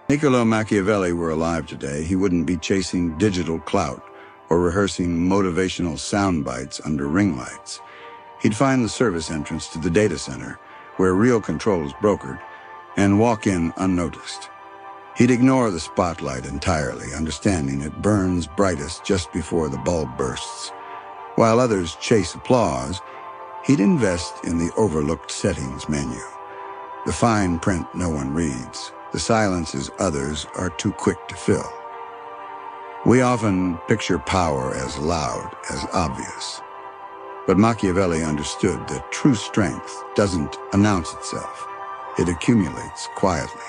Niccolo Machiavelli were alive today, he wouldn't be chasing digital clout or rehearsing motivational sound bites under ring lights. He'd find the service entrance to the data center, where real control is brokered, and walk in unnoticed. He'd ignore the spotlight entirely, understanding it burns brightest just before the bulb bursts. While others chase applause, he'd invest in the overlooked settings menu. The fine print no one reads, the silences others are too quick to fill. We often picture power as loud, as obvious. But Machiavelli understood that true strength doesn't announce itself. It accumulates quietly.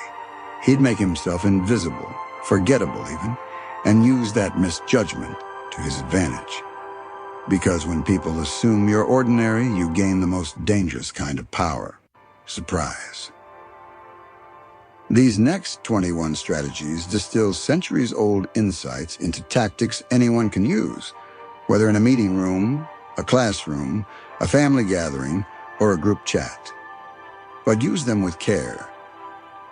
He'd make himself invisible, forgettable even, and use that misjudgment to his advantage. Because when people assume you're ordinary, you gain the most dangerous kind of power: surprise. These next 21 strategies distill centuries-old insights into tactics anyone can use, whether in a meeting room, a classroom, a family gathering, or a group chat. But use them with care.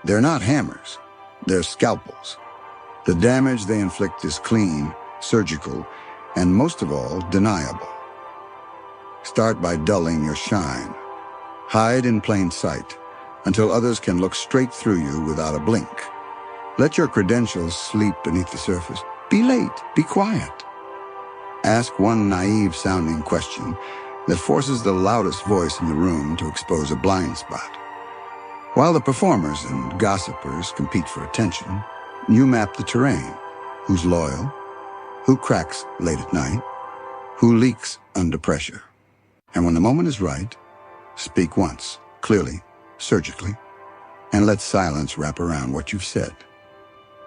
They're not hammers, they're scalpels. The damage they inflict is clean, surgical, and most of all, deniable. Start by dulling your shine. Hide in plain sight until others can look straight through you without a blink. Let your credentials sleep beneath the surface. Be late, be quiet. Ask one naive-sounding question that forces the loudest voice in the room to expose a blind spot. While the performers and gossipers compete for attention, you map the terrain. Who's loyal? Who cracks late at night? Who leaks under pressure? And when the moment is right, speak once, clearly, surgically, and let silence wrap around what you've said.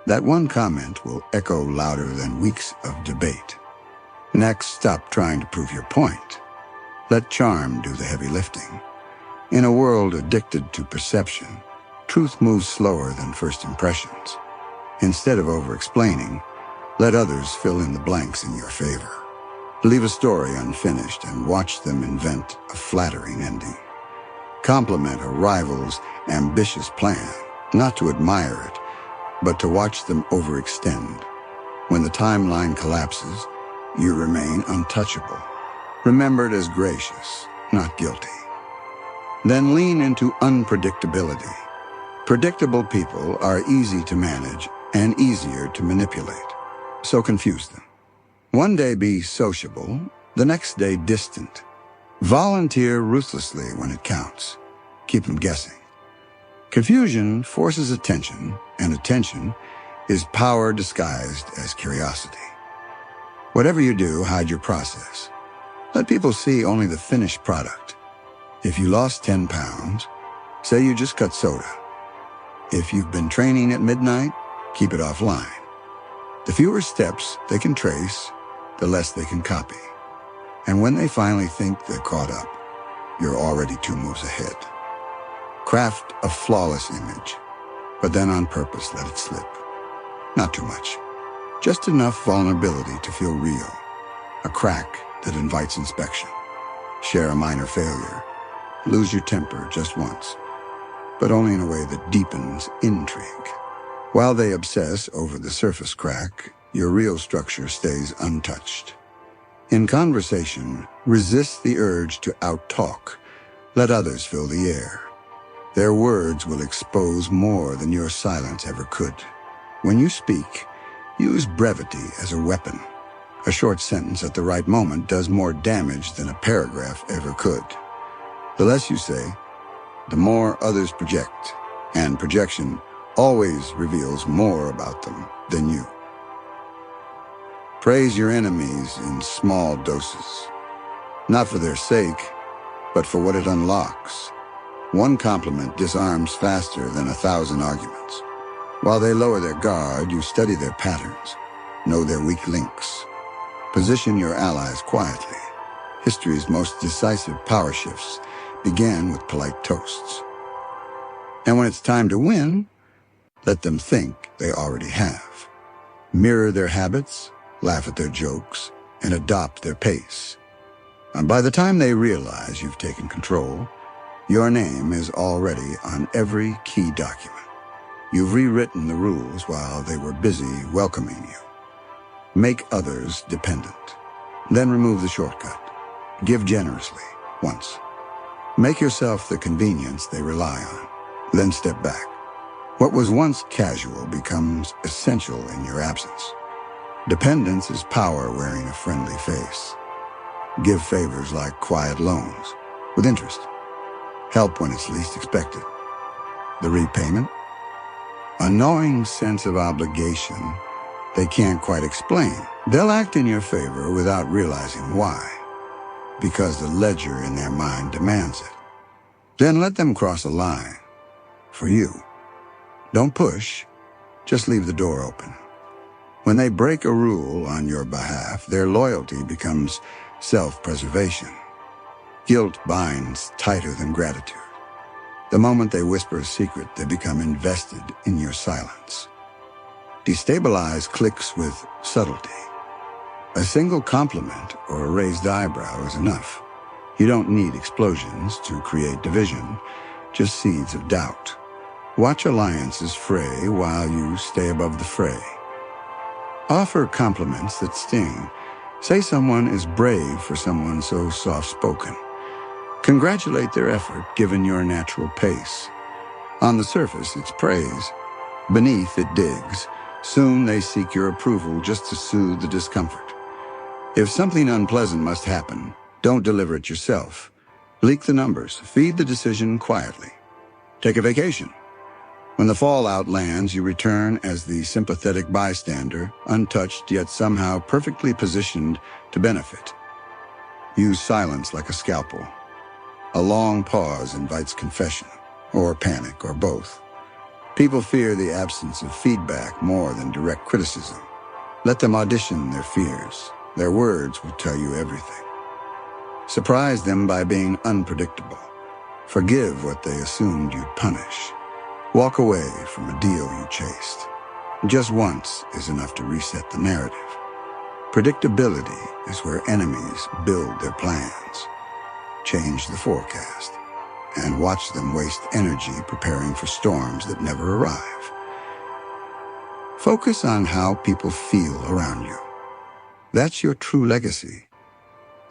That one comment will echo louder than weeks of debate. Next, stop trying to prove your point. Let charm do the heavy lifting. In a world addicted to perception, truth moves slower than first impressions. Instead of over-explaining, let others fill in the blanks in your favor. Leave a story unfinished and watch them invent a flattering ending. Compliment a rival's ambitious plan, not to admire it, but to watch them overextend. When the timeline collapses, you remain untouchable, remembered as gracious, not guilty. Then lean into unpredictability. Predictable people are easy to manage and easier to manipulate, so confuse them. One day be sociable, the next day distant. Volunteer ruthlessly when it counts. Keep them guessing. Confusion forces attention, and attention is power disguised as curiosity. Whatever you do, hide your process. Let people see only the finished product. If you lost 10 pounds, say you just cut soda. If you've been training at midnight, keep it offline. The fewer steps they can trace, the less they can copy. And when they finally think they're caught up, you're already 2 moves ahead. Craft a flawless image, but then on purpose let it slip. Not too much. Just enough vulnerability to feel real. A crack that invites inspection. Share a minor failure. Lose your temper just once, but only in a way that deepens intrigue. While they obsess over the surface crack, your real structure stays untouched. In conversation, resist the urge to out-talk. Let others fill the air. Their words will expose more than your silence ever could. When you speak, use brevity as a weapon. A short sentence at the right moment does more damage than a paragraph ever could. The less you say, the more others project, and projection always reveals more about them than you. Praise your enemies in small doses, not for their sake, but for what it unlocks. One compliment disarms faster than 1,000 arguments. While they lower their guard, you study their patterns, know their weak links. Position your allies quietly. History's most decisive power shifts began with polite toasts. And when it's time to win, let them think they already have. Mirror their habits, laugh at their jokes, and adopt their pace. And by the time they realize you've taken control, your name is already on every key document. You've rewritten the rules while they were busy welcoming you. Make others dependent. Then remove the shortcut. Give generously, once. Make yourself the convenience they rely on. Then step back. What was once casual becomes essential in your absence. Dependence is power wearing a friendly face. Give favors like quiet loans, with interest. Help when it's least expected. The repayment? A gnawing sense of obligation they can't quite explain. They'll act in your favor without realizing why, because the ledger in their mind demands it. Then let them cross a line. For you. Don't push, just leave the door open. When they break a rule on your behalf, their loyalty becomes self-preservation. Guilt binds tighter than gratitude. The moment they whisper a secret, they become invested in your silence. Destabilize clicks with subtlety. A single compliment or a raised eyebrow is enough. You don't need explosions to create division, just seeds of doubt. Watch alliances fray while you stay above the fray. Offer compliments that sting. Say someone is brave for someone so soft-spoken. Congratulate their effort given your natural pace. On the surface, it's praise. Beneath, it digs. Soon they seek your approval just to soothe the discomfort. If something unpleasant must happen, don't deliver it yourself. Leak the numbers. Feed the decision quietly. Take a vacation. When the fallout lands, you return as the sympathetic bystander, untouched yet somehow perfectly positioned to benefit. Use silence like a scalpel. A long pause invites confession, or panic, or both. People fear the absence of feedback more than direct criticism. Let them audition their fears. Their words will tell you everything. Surprise them by being unpredictable. Forgive what they assumed you'd punish. Walk away from a deal you chased. Just once is enough to reset the narrative. Predictability is where enemies build their plans. Change the forecast, and watch them waste energy preparing for storms that never arrive. Focus on how people feel around you. That's your true legacy.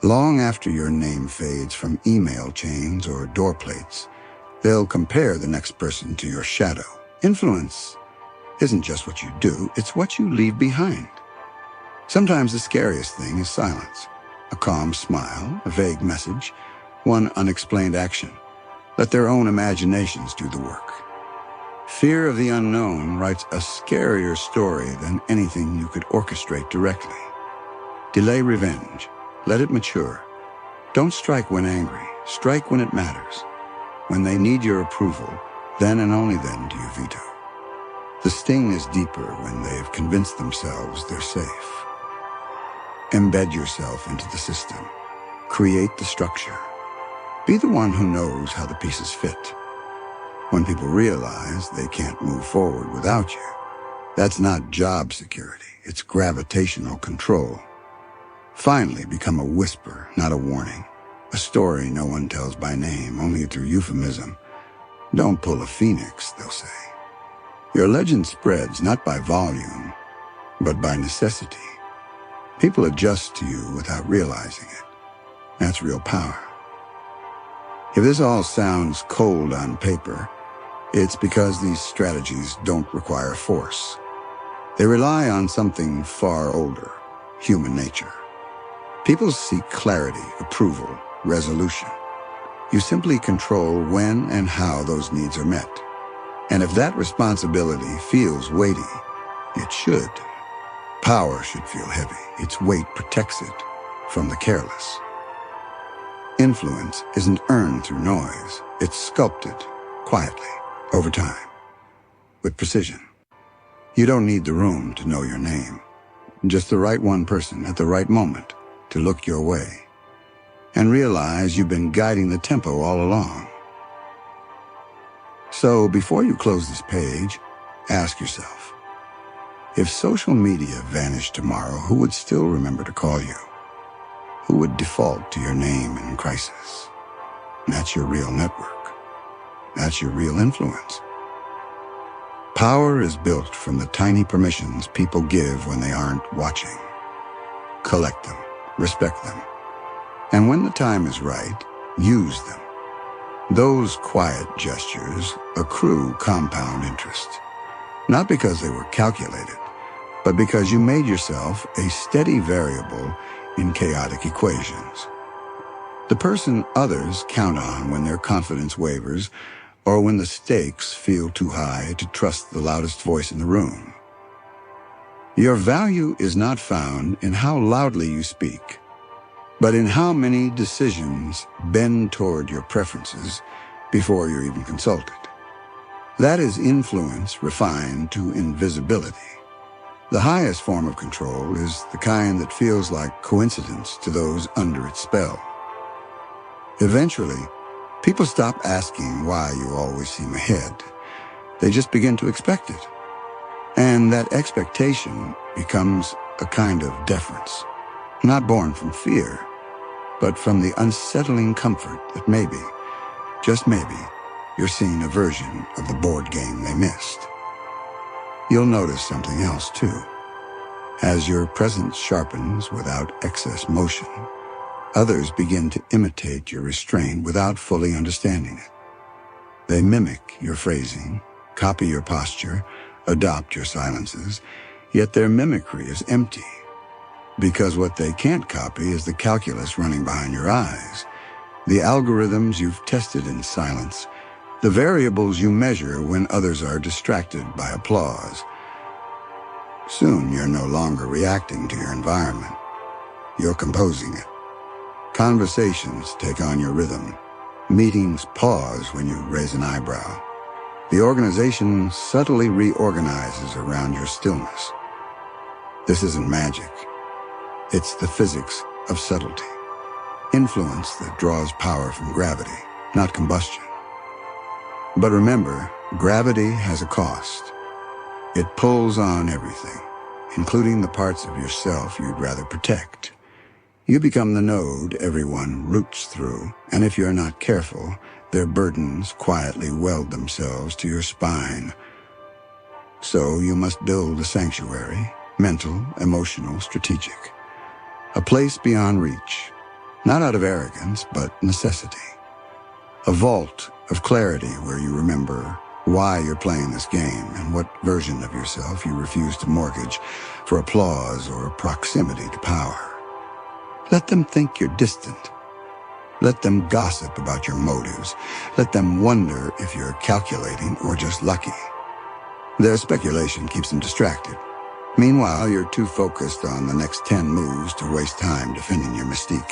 Long after your name fades from email chains or door plates, they'll compare the next person to your shadow. Influence isn't just what you do, it's what you leave behind. Sometimes the scariest thing is silence. A calm smile, a vague message, one unexplained action. Let their own imaginations do the work. Fear of the unknown writes a scarier story than anything you could orchestrate directly. Delay revenge. Let it mature. Don't strike when angry. Strike when it matters. When they need your approval, then and only then do you veto. The sting is deeper when they have convinced themselves they're safe. Embed yourself into the system. Create the structure. Be the one who knows how the pieces fit. When people realize they can't move forward without you, that's not job security, it's gravitational control. Finally, become a whisper, not a warning. A story no one tells by name, only through euphemism. Don't pull a phoenix, they'll say. Your legend spreads not by volume, but by necessity. People adjust to you without realizing it. That's real power. If this all sounds cold on paper, it's because these strategies don't require force. They rely on something far older, human nature. People seek clarity, approval, resolution. You simply control when and how those needs are met. And if that responsibility feels weighty, it should. Power should feel heavy. Its weight protects it from the careless. Influence isn't earned through noise. It's sculpted quietly, over time, with precision. You don't need the room to know your name. Just the right one person at the right moment to look your way and realize you've been guiding the tempo all along. So before you close this page, ask yourself, if social media vanished tomorrow, who would still remember to call you? Who would default to your name in crisis? That's your real network. That's your real influence. Power is built from the tiny permissions people give when they aren't watching. Collect them, respect them, and when the time is right, use them. Those quiet gestures accrue compound interest, not because they were calculated, but because you made yourself a steady variable in chaotic equations. The person others count on when their confidence wavers or when the stakes feel too high to trust the loudest voice in the room. Your value is not found in how loudly you speak, but in how many decisions bend toward your preferences before you're even consulted. That is influence refined to invisibility. The highest form of control is the kind that feels like coincidence to those under its spell. Eventually, people stop asking why you always seem ahead. They just begin to expect it. And that expectation becomes a kind of deference, not born from fear, but from the unsettling comfort that maybe, just maybe, you're seeing a version of the board game they missed. You'll notice something else, too. As your presence sharpens without excess motion, others begin to imitate your restraint without fully understanding it. They mimic your phrasing, copy your posture, adopt your silences, yet their mimicry is empty, because what they can't copy is the calculus running behind your eyes, the algorithms you've tested in silence, the variables you measure when others are distracted by applause. Soon you're no longer reacting to your environment. You're composing it. Conversations take on your rhythm. Meetings pause when you raise an eyebrow. The organization subtly reorganizes around your stillness. This isn't magic. It's the physics of subtlety. Influence that draws power from gravity, not combustion. But remember, gravity has a cost. It pulls on everything, including the parts of yourself you'd rather protect. You become the node everyone roots through, and if you're not careful, their burdens quietly weld themselves to your spine. So you must build a sanctuary, mental, emotional, strategic. A place beyond reach, not out of arrogance, but necessity. A vault of clarity where you remember why you're playing this game and what version of yourself you refuse to mortgage for applause or proximity to power. Let them think you're distant. Let them gossip about your motives. Let them wonder if you're calculating or just lucky. Their speculation keeps them distracted. Meanwhile, you're too focused on the next 10 moves to waste time defending your mystique.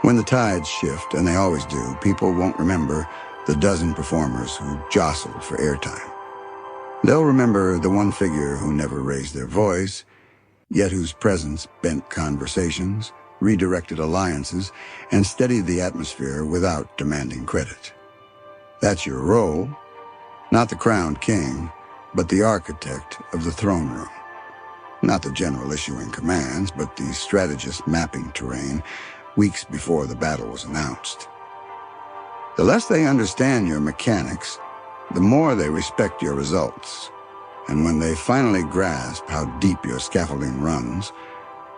When the tides shift, and they always do, people won't remember the dozen performers who jostled for airtime. They'll remember the one figure who never raised their voice, yet whose presence bent conversations, redirected alliances, and steadied the atmosphere without demanding credit. That's your role, not the crowned king, but the architect of the throne room. Not the general issuing commands, but the strategist mapping terrain weeks before the battle was announced. The less they understand your mechanics, the more they respect your results. And when they finally grasp how deep your scaffolding runs,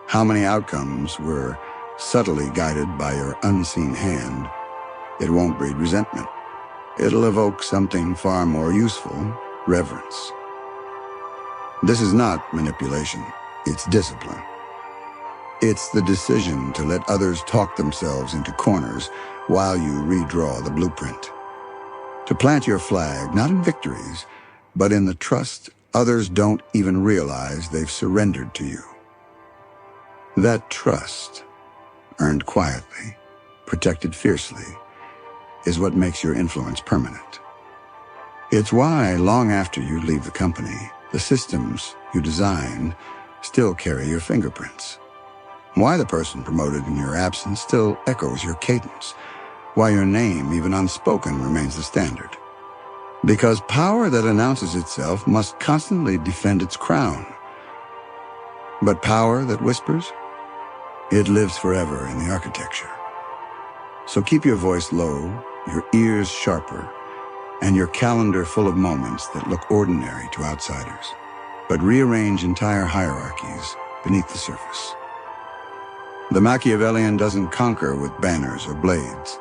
how many outcomes were subtly guided by your unseen hand, it won't breed resentment. It'll evoke something far more useful, reverence. This is not manipulation, it's discipline. It's the decision to let others talk themselves into corners while you redraw the blueprint. To plant your flag, not in victories, but in the trust others don't even realize they've surrendered to you. That trust, earned quietly, protected fiercely, is what makes your influence permanent. It's why, long after you leave the company, the systems you designed still carry your fingerprints. Why the person promoted in your absence still echoes your cadence. Why your name, even unspoken, remains the standard. Because power that announces itself must constantly defend its crown. But power that whispers, it lives forever in the architecture. So keep your voice low, your ears sharper, and your calendar full of moments that look ordinary to outsiders, but rearrange entire hierarchies beneath the surface. The Machiavellian doesn't conquer with banners or blades.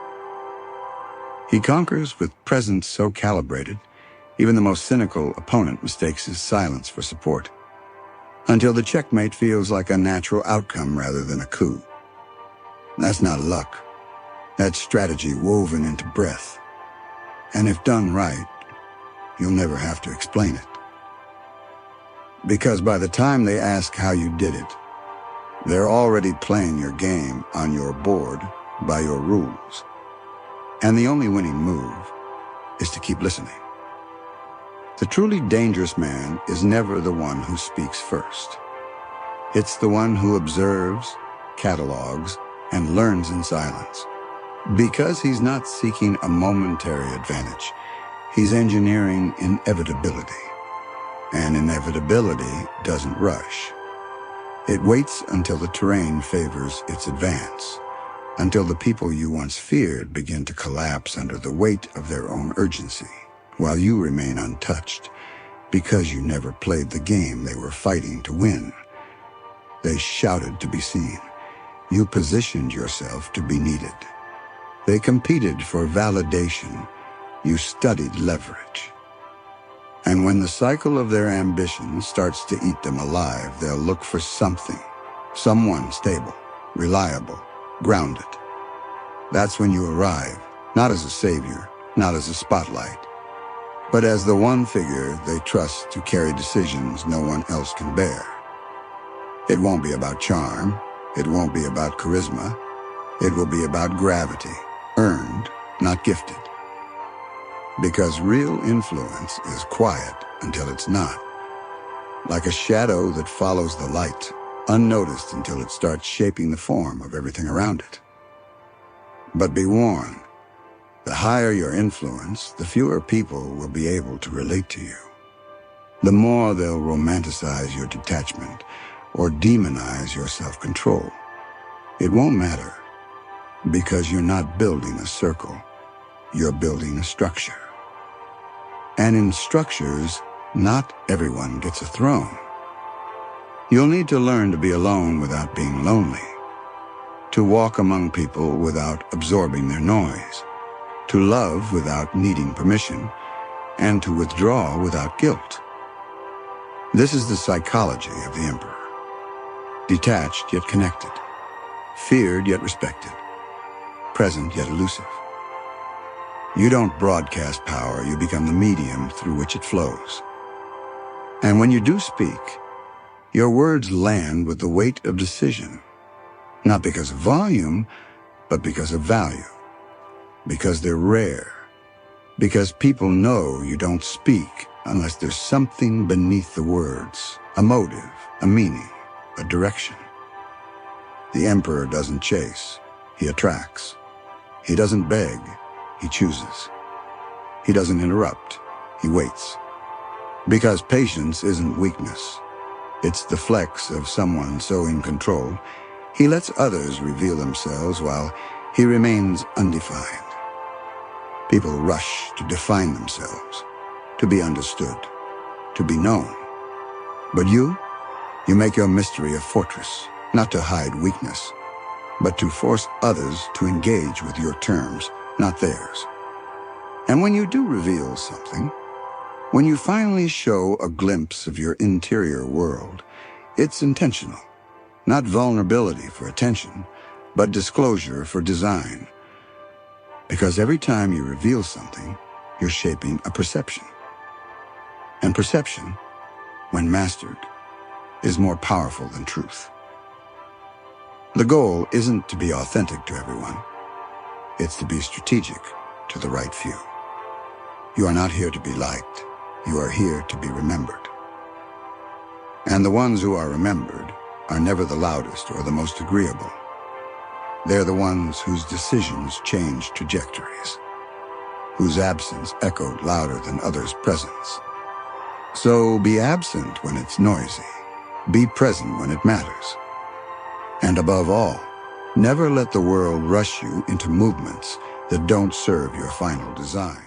He conquers with presence so calibrated, even the most cynical opponent mistakes his silence for support, until the checkmate feels like a natural outcome rather than a coup. That's not luck. That's strategy woven into breath. And if done right, you'll never have to explain it. Because by the time they ask how you did it, they're already playing your game on your board by your rules. And the only winning move is to keep listening. The truly dangerous man is never the one who speaks first. It's the one who observes, catalogs, and learns in silence. Because he's not seeking a momentary advantage, he's engineering inevitability. And inevitability doesn't rush. It waits until the terrain favors its advance, until the people you once feared begin to collapse under the weight of their own urgency, while you remain untouched, because you never played the game they were fighting to win. They shouted to be seen. You positioned yourself to be needed. They competed for validation. You studied leverage. And when the cycle of their ambition starts to eat them alive, they'll look for something, someone stable, reliable, grounded. That's when you arrive, not as a savior, not as a spotlight, but as the one figure they trust to carry decisions no one else can bear. It won't be about charm. It won't be about charisma. It will be about gravity, earned, not gifted. Because real influence is quiet until it's not. Like a shadow that follows the light, unnoticed until it starts shaping the form of everything around it. But be warned, the higher your influence, the fewer people will be able to relate to you. The more they'll romanticize your detachment or demonize your self-control. It won't matter, because you're not building a circle, you're building a structure. And in structures, not everyone gets a throne. You'll need to learn to be alone without being lonely, to walk among people without absorbing their noise, to love without needing permission, and to withdraw without guilt. This is the psychology of the emperor. Detached yet connected, feared yet respected, present yet elusive. You don't broadcast power, you become the medium through which it flows. And when you do speak, your words land with the weight of decision, not because of volume, but because of value, because they're rare, because people know you don't speak unless there's something beneath the words, a motive, a meaning, a direction. The emperor doesn't chase, he attracts. He doesn't beg, he chooses. He doesn't interrupt, he waits. Because patience isn't weakness. It's the flex of someone so in control, he lets others reveal themselves while he remains undefined. People rush to define themselves, to be understood, to be known. But you make your mystery a fortress, not to hide weakness, but to force others to engage with your terms, not theirs. And when you do reveal something, when you finally show a glimpse of your interior world, it's intentional, not vulnerability for attention, but disclosure for design. Because every time you reveal something, you're shaping a perception. And perception, when mastered, is more powerful than truth. The goal isn't to be authentic to everyone. It's to be strategic to the right few. You are not here to be liked. You are here to be remembered. And the ones who are remembered are never the loudest or the most agreeable. They're the ones whose decisions change trajectories, whose absence echoed louder than others' presence. So be absent when it's noisy. Be present when it matters. And above all, never let the world rush you into movements that don't serve your final design.